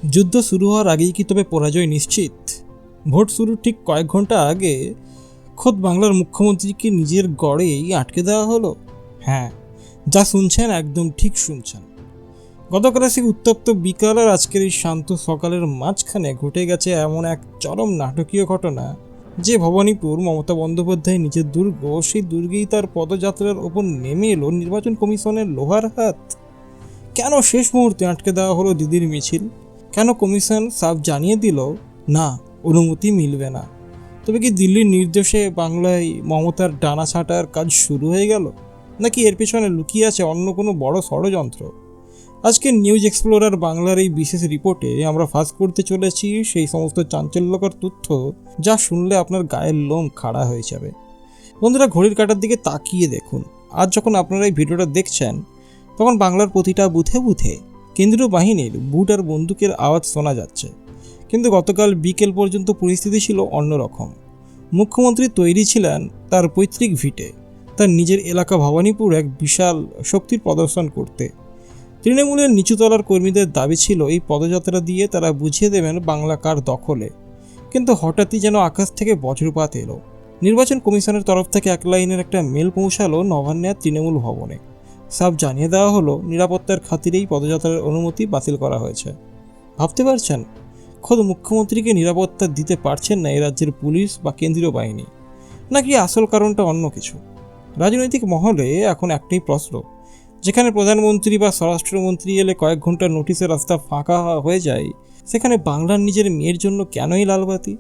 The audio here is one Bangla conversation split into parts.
যুদ্ধ শুরু হওয়ার আগেই কি তবে পরাজয় নিশ্চিত? ভোট শুরুর ঠিক কয়েক ঘন্টা আগে খোদ বাংলার মুখ্যমন্ত্রীকে নিজের গড়েই আটকে দেওয়া হলো। হ্যাঁ, যা শুনছেন একদম ঠিক শুনছেন। গতকাল সেই উত্তপ্ত বিকাল আর আজকের এই শান্ত সকালের মাঝখানে ঘটে গেছে এমন এক চরম নাটকীয় ঘটনা, যে ভবানীপুর মমতা বন্দ্যোপাধ্যায় নিজের দুর্গ, সেই দুর্গেই তার পদযাত্রার ওপর নেমে এলো নির্বাচন কমিশনের লোহার হাত। কেন শেষ মুহূর্তে আটকে দেওয়া হলো দিদির মিছিল? কেন কমিশন সাফ জানিয়ে দিল না, অনুমতি মিলবে না? তবে কি দিল্লির নির্দেশে বাংলায় মমতার ডানা ছাঁটার কাজ শুরু হয়ে গেল, নাকি এর পেছনে লুকিয়ে আছে অন্য কোনো বড় ষড়যন্ত্র? আজকের নিউজ এক্সপ্লোরার বাংলার এই বিশেষ রিপোর্টে আমরা ফাঁস করতে চলেছি সেই সমস্ত চাঞ্চল্যকর তথ্য, যা শুনলে আপনার গায়ের লোম খাড়া হয়ে যাবে। বন্ধুরা, ঘড়ির কাঁটার দিকে তাকিয়ে দেখুন। আজ যখন আপনারা এই ভিডিওটা দেখছেন, তখন বাংলার প্রতিটা বুথে বুথে কেন্দ্রীয় বাহিনীর বুট আর বন্দুকের আওয়াজ শোনা যাচ্ছে। কিন্তু গতকাল বিকেল পর্যন্ত পরিস্থিতি ছিল অন্যরকম। মুখ্যমন্ত্রী তৈরি ছিলেন তার পৈতৃক ভিটে, তার নিজের এলাকা ভবানীপুর এক বিশাল শক্তির প্রদর্শন করতে। তৃণমূলের নিচুতলার কর্মীদের দাবি ছিল এই পদযাত্রা দিয়ে তারা বুঝিয়ে দেবেন বাংলা কার দখলে। কিন্তু হঠাৎই যেন আকাশ থেকে বজ্রপাত এলো। নির্বাচন কমিশনের তরফ থেকে এক লাইনের একটা মেল পৌঁছালো নবান্নের তৃণমূল ভবনে। সাফ জানিয়ে দেওয়া হলো নিরাপত্তার খাতিরেই পদযাত্রার অনুমতি বাতিল করা হয়েছে। ভাবতে পারছেন, খোদ মুখ্যমন্ত্রীকে নিরাপত্তা দিতে পারছেন না এই রাজ্যের পুলিশ বা কেন্দ্রীয় বাহিনী, নাকি আসল কারণটা অন্য কিছু? রাজনৈতিক মহলে এখন একটাই প্রশ্ন, যেখানে প্রধানমন্ত্রী বা স্বরাষ্ট্রমন্ত্রী এলে কয়েক ঘন্টার নোটিশে রাস্তা ফাঁকা হয়ে যায়, সেখানে বাংলার নিজের মেয়ের জন্য কেনই লালবাতি?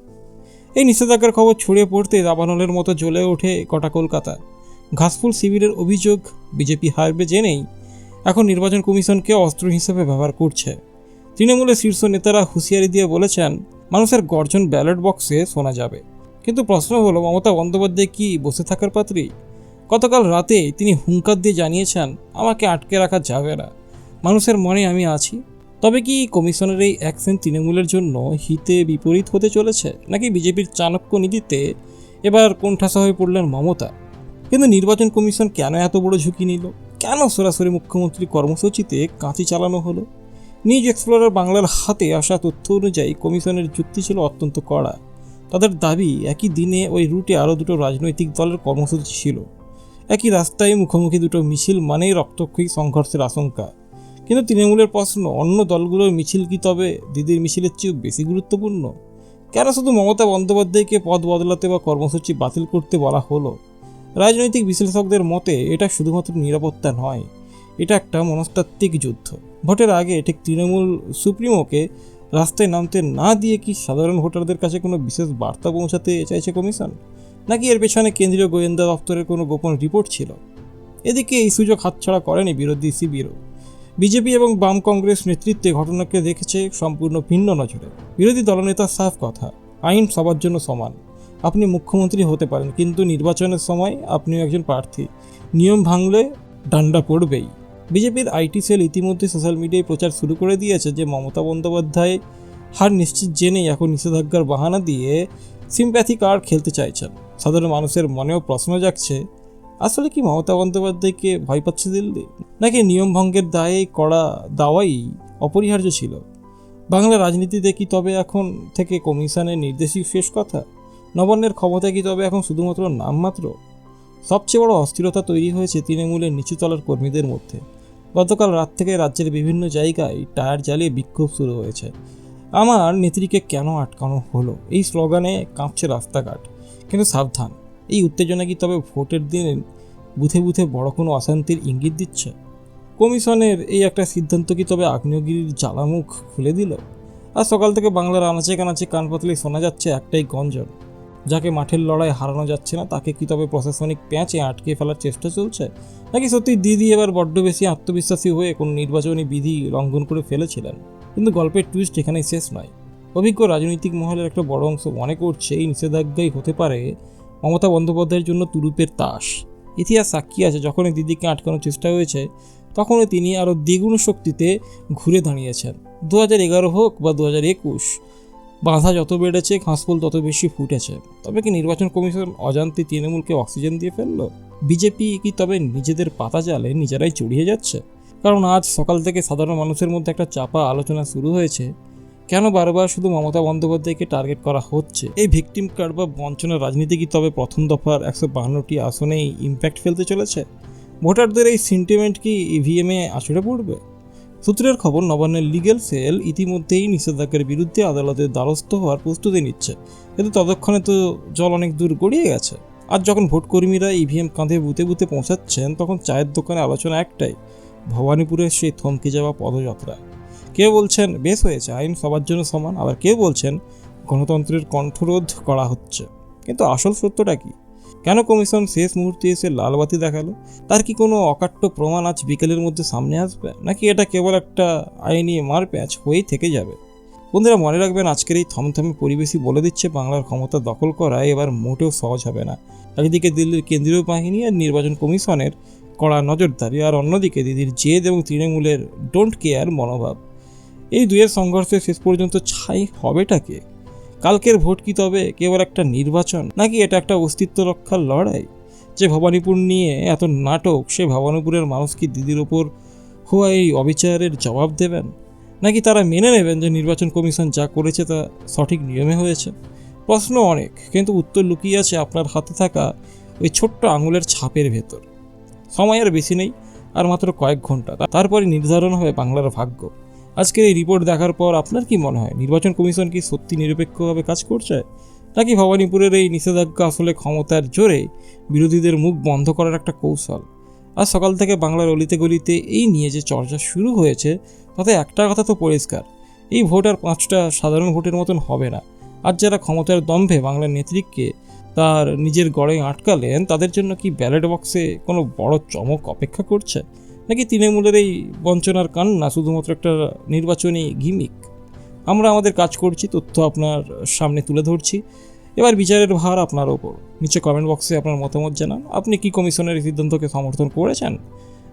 এই নিষেধাজ্ঞার খবর ছড়িয়ে পড়তে দাবানলের মতো জ্বলে ওঠে গোটা কলকাতা। ঘাসফুল শিবিরের অভিযোগ, বিজেপি হারবে জেনেই এখন নির্বাচন কমিশনকে অস্ত্র হিসেবে ব্যবহার করছে। তৃণমূলের শীর্ষ নেতারা হুঁশিয়ারি দিয়ে বলেছেন মানুষের গর্জন ব্যালট বক্সে শোনা যাবে। কিন্তু প্রশ্ন হলো, মমতা বন্দ্যোপাধ্যায় কি বসে থাকার পাত্রী? গতকাল রাতে তিনি হুঙ্কার দিয়ে জানিয়েছেন, আমাকে আটকে রাখা যাবে না, মানুষের মনে আমি আছি। তবে কি কমিশনের এই অ্যাকশন তৃণমূলের জন্য হিতে বিপরীত হতে চলেছে, নাকি বিজেপির চাণক্য নীতিতে এবার কোণঠাসা হয়ে পড়লেন মমতা? কিন্তু নির্বাচন কমিশন কেন এত বড় ঝুঁকি নিল? কেন সরাসরি মুখ্যমন্ত্রী কর্মসূচিতে কাঁচি চালানো হলো? নিউজ এক্সপ্লোরার বাংলার হাতে আসা তথ্য অনুযায়ী কমিশনের যুক্তি ছিল অত্যন্ত কড়া। তাদের দাবি, একই দিনে ওই রুটে আরও দুটো রাজনৈতিক দলের কর্মসূচি ছিল। একই রাস্তায় মুখোমুখি দুটো মিছিল মানেই রক্তক্ষয়ী সংঘর্ষের আশঙ্কা। কিন্তু তৃণমূলের প্রশ্ন, অন্য দলগুলোর মিছিল কি তবে দিদির মিছিলের চেয়েও বেশি গুরুত্বপূর্ণ? কেন শুধু মমতা বন্দ্যোপাধ্যায়কে পদ বদলাতে বা কর্মসূচি বাতিল করতে বলা হলো? রাজনৈতিক বিশ্লেষকদের মতে এটা শুধুমাত্র নিরাপত্তা নয়, এটা একটা মনস্তাত্ত্বিক যুদ্ধ। ভোটের আগে ঠিক তৃণমূল সুপ্রিমোকে রাস্তায় নামতে না দিয়ে কি সাধারণ ভোটারদের কাছে কোনো বিশেষ বার্তা পৌঁছাতে চাইছে কমিশন, নাকি এর পেছনে কেন্দ্রীয় গোয়েন্দা দপ্তরের কোনো গোপন রিপোর্ট ছিল? এদিকে এই সুযোগ হাতছাড়া করেনি বিরোধী শিবিরও। বিজেপি এবং বাম কংগ্রেস নেতৃত্বে ঘটনাকে দেখেছে সম্পূর্ণ ভিন্ন নজরে। বিরোধী দলনেতার সাফ কথা, আইন সবার জন্য সমান। আপনি মুখ্যমন্ত্রী হতে পারেন, কিন্তু নির্বাচনের সময় আপনিও একজন প্রার্থী। নিয়ম ভাঙলে ডান্ডা পড়বেই। বিজেপির আইটি সেল ইতিমধ্যে সোশ্যাল মিডিয়ায় প্রচার শুরু করে দিয়েছে যে মমতা বন্দ্যোপাধ্যায় হার নিশ্চিত জেনেই এখন নিষেধাজ্ঞার বাহানা দিয়ে সিম্প্যাথি কার্ড খেলতে চাইছেন। সাধারণ মানুষের মনেও প্রশ্ন জাগছে, আসলে কি মমতা বন্দ্যোপাধ্যায়কে ভয় পাচ্ছে দিল্লি, নাকি নিয়ম ভঙ্গের দায়ে করা দাওয়াই অপরিহার্য ছিল? বাংলা রাজনীতিতে কি তবে এখন থেকে কমিশনের নির্দেশই শেষ কথা? নবান্নের ক্ষমতা কি তবে এখন শুধুমাত্র নামমাত্র? সবচেয়ে বড় অস্থিরতা তৈরি হয়েছে তৃণমূলের নিচুতলার কর্মীদের মধ্যে। গতকাল রাত থেকে রাজ্যের বিভিন্ন জায়গায় টায়ার জ্বালিয়ে বিক্ষোভ শুরু হয়েছে। আমার নেত্রীকে কেন আটকানো হলো, এই স্লোগানে কাঁপছে রাস্তাঘাট। কিন্তু সাবধান, এই উত্তেজনা কি তবে ভোটের দিন বুথে বুথে বড় কোনো অশান্তির ইঙ্গিত দিচ্ছে? কমিশনের এই একটা সিদ্ধান্ত কি তবে আগ্নেয়গিরির জ্বালামুখ খুলে দিল? আর সকাল থেকে বাংলার আনাচে কানাচে কান পাতলে শোনা যাচ্ছে একটাই গঞ্জন, যাকে মাঠের লড়াই হারানো যাচ্ছে না তাকে কি তবে প্রশাসনিক প্যাঁচে আটকে ফেলার চেষ্টা চলছে, নাকি সত্যি দিদি এবার বড্ড বেশি আত্মবিশ্বাসী হয়ে কোনো নির্বাচনী বিধি লঙ্ঘন করে ফেলেছিলেন? কিন্তু গল্পের টুইস্ট এখানেই শেষ নয়। অভিজ্ঞ রাজনৈতিক মহলের একটা বড় অংশ মনে করছে এই নিষেধাজ্ঞাই হতে পারে মমতা বন্দ্যোপাধ্যায়ের জন্য তুরুপের তাস। ইতিহাস সাক্ষী আছে, যখনই দিদিকে আটকানোর চেষ্টা হয়েছে তখনই তিনি আরও দ্বিগুণ শক্তিতে ঘুরে দাঁড়িয়েছেন। 2011 হোক বা 2021, বাধা যত বেড়েছে ঘাসফুল তত বেশি ফুটেছে। তবে কি নির্বাচন কমিশন অজান্তে তৃণমূলকে অক্সিজেন দিয়ে ফেললো? বিজেপি কি তবে নিজেদের পাতা জালে নিজেরাই চড়িয়ে যাচ্ছে? কারণ আজ সকাল থেকে সাধারণ মানুষের মধ্যে একটা চাপা আলোচনা শুরু হয়েছে, কেন বারবার শুধু মমতা বন্দ্যোপাধ্যায়কে টার্গেট করা হচ্ছে? এই ভিকটিম কার্ড বা বঞ্চনার রাজনীতি কি তবে প্রথম দফার 152টি আসনেই ইম্প্যাক্ট ফেলতে চলেছে? ভোটারদের এই সেন্টিমেন্ট কি ইভিএমে আছড়ে পড়বে? সূত্রের খবর, নবান্নের লিগ্যাল সেল ইতিমধ্যেই নিষেধাজ্ঞার বিরুদ্ধে আদালতের দ্বারস্থ হওয়ার প্রস্তুতি নিচ্ছে, কিন্তু ততক্ষণে তো জল অনেক দূর গড়িয়ে গেছে। আর যখন ভোটকর্মীরা ইভিএম কাঁধে বুতে বুতে পৌঁছাচ্ছেন, তখন চায়ের দোকানে আলোচনা একটাই, ভবানীপুরের সেই থমকে যাওয়া পদযাত্রা। কেউ বলছেন বেশ হয়েছে, আইন সবার জন্য সমান, আবার কেউ বলছেন গণতন্ত্রের কণ্ঠরোধ করা হচ্ছে। কিন্তু আসল সত্যটা কি? কেন কমিশন শেষ মুহূর্তে এসে লালবাতি দেখালো? তার কি কোনো অকাট্য প্রমাণ আজ বিকেলের মধ্যে সামনে আসবে, নাকি এটা কেবল একটা আইনি মারপ্যাঁচ হয়েই থেকে যাবে? বন্ধুরা, মনে রাখবেন, আজকের এই থমথমে পরিবেশই বলে দিচ্ছে বাংলার ক্ষমতা দখল করা এবার মোটেও সহজ হবে না। একদিকে দিল্লির কেন্দ্রীয় বাহিনী আর নির্বাচন কমিশনের কড়া নজরদারি, আর অন্যদিকে দিদির জেদ এবং তৃণমূলের ডোন্ট কেয়ার মনোভাব। এই দুয়ের সংঘর্ষে শেষ পর্যন্ত ছাই হবেটা কে? কালকের ভোট কি তবে কেবল একটা নির্বাচন, নাকি এটা একটা অস্তিত্ব রক্ষার লড়াই? যে ভবানীপুর নিয়ে এত নাটক, সে ভবানীপুরের মানুষ কি দিদির ওপর হওয়া এই অবিচারের জবাব দেবেন, নাকি তারা মেনে নেবেন যে নির্বাচন কমিশন যা করেছে তা সঠিক নিয়মে হয়েছে? প্রশ্ন অনেক, কিন্তু উত্তর লুকিয়ে আছে আপনার হাতে থাকা ওই ছোট্ট আঙুলের ছাপের ভেতর। সময় আর বেশি নেই, আর মাত্র কয়েক ঘন্টা, তারপরে নির্ধারণ হবে বাংলার ভাগ্য। আজকের এই রিপোর্ট দেখার পর আপনার কি মনে হয়, নির্বাচন কমিশন কি সত্যি নিরপেক্ষভাবে কাজ করছে, নাকি ভবানীপুরের এই নিষেধাজ্ঞা আসলে ক্ষমতার জোরে বিরোধীদের মুখ বন্ধ করার একটা কৌশল? আর সকাল থেকে বাংলার অলিতে গলিতে এই নিয়ে যে চর্চা শুরু হয়েছে, তাতে একটা কথা তো পরিষ্কার, এই ভোট আর 5টা সাধারণ ভোটের মতন হবে না। আর যারা ক্ষমতার দম্ভে বাংলার নেত্রীকে তার নিজের গড়ে আটকালেন, তাদের জন্য কি ব্যালট বক্সে কোনো বড় চমক অপেক্ষা করছে, নাকি তৃণমূলের এই বঞ্চনার কান্না শুধুমাত্র একটা নির্বাচনী গিমিক? আমরা আমাদের কাজ করছি, তথ্য আপনার সামনে তুলে ধরছি। এবার বিচারের ভার আপনার ওপর। নিচে কমেন্ট বক্সে আপনার মতামত জানান। আপনি কি কমিশনের এই সিদ্ধান্তকে সমর্থন করেছেন,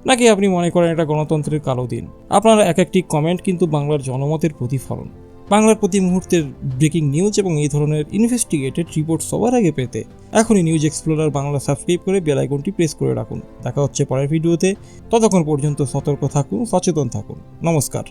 নাকি আপনি মনে করেন এটা গণতন্ত্রের কালো দিন? আপনার এক একটি কমেন্ট কিন্তু বাংলার জনমতের প্রতিফলন। বাংলার প্রতি মুহূর্তের ব্রেকিং নিউজ এবং এই ধরনের ইনভেস্টিগেটেড রিপোর্ট সবার আগে পেতে এখনই নিউজ এক্সপ্লোরার বাংলা সাবস্ক্রাইব করে বেল আইকনটি প্রেস করে রাখুন। দেখা হচ্ছে পরের ভিডিওতে। ততক্ষণ পর্যন্ত সতর্ক থাকুন, সচেতন থাকুন। নমস্কার।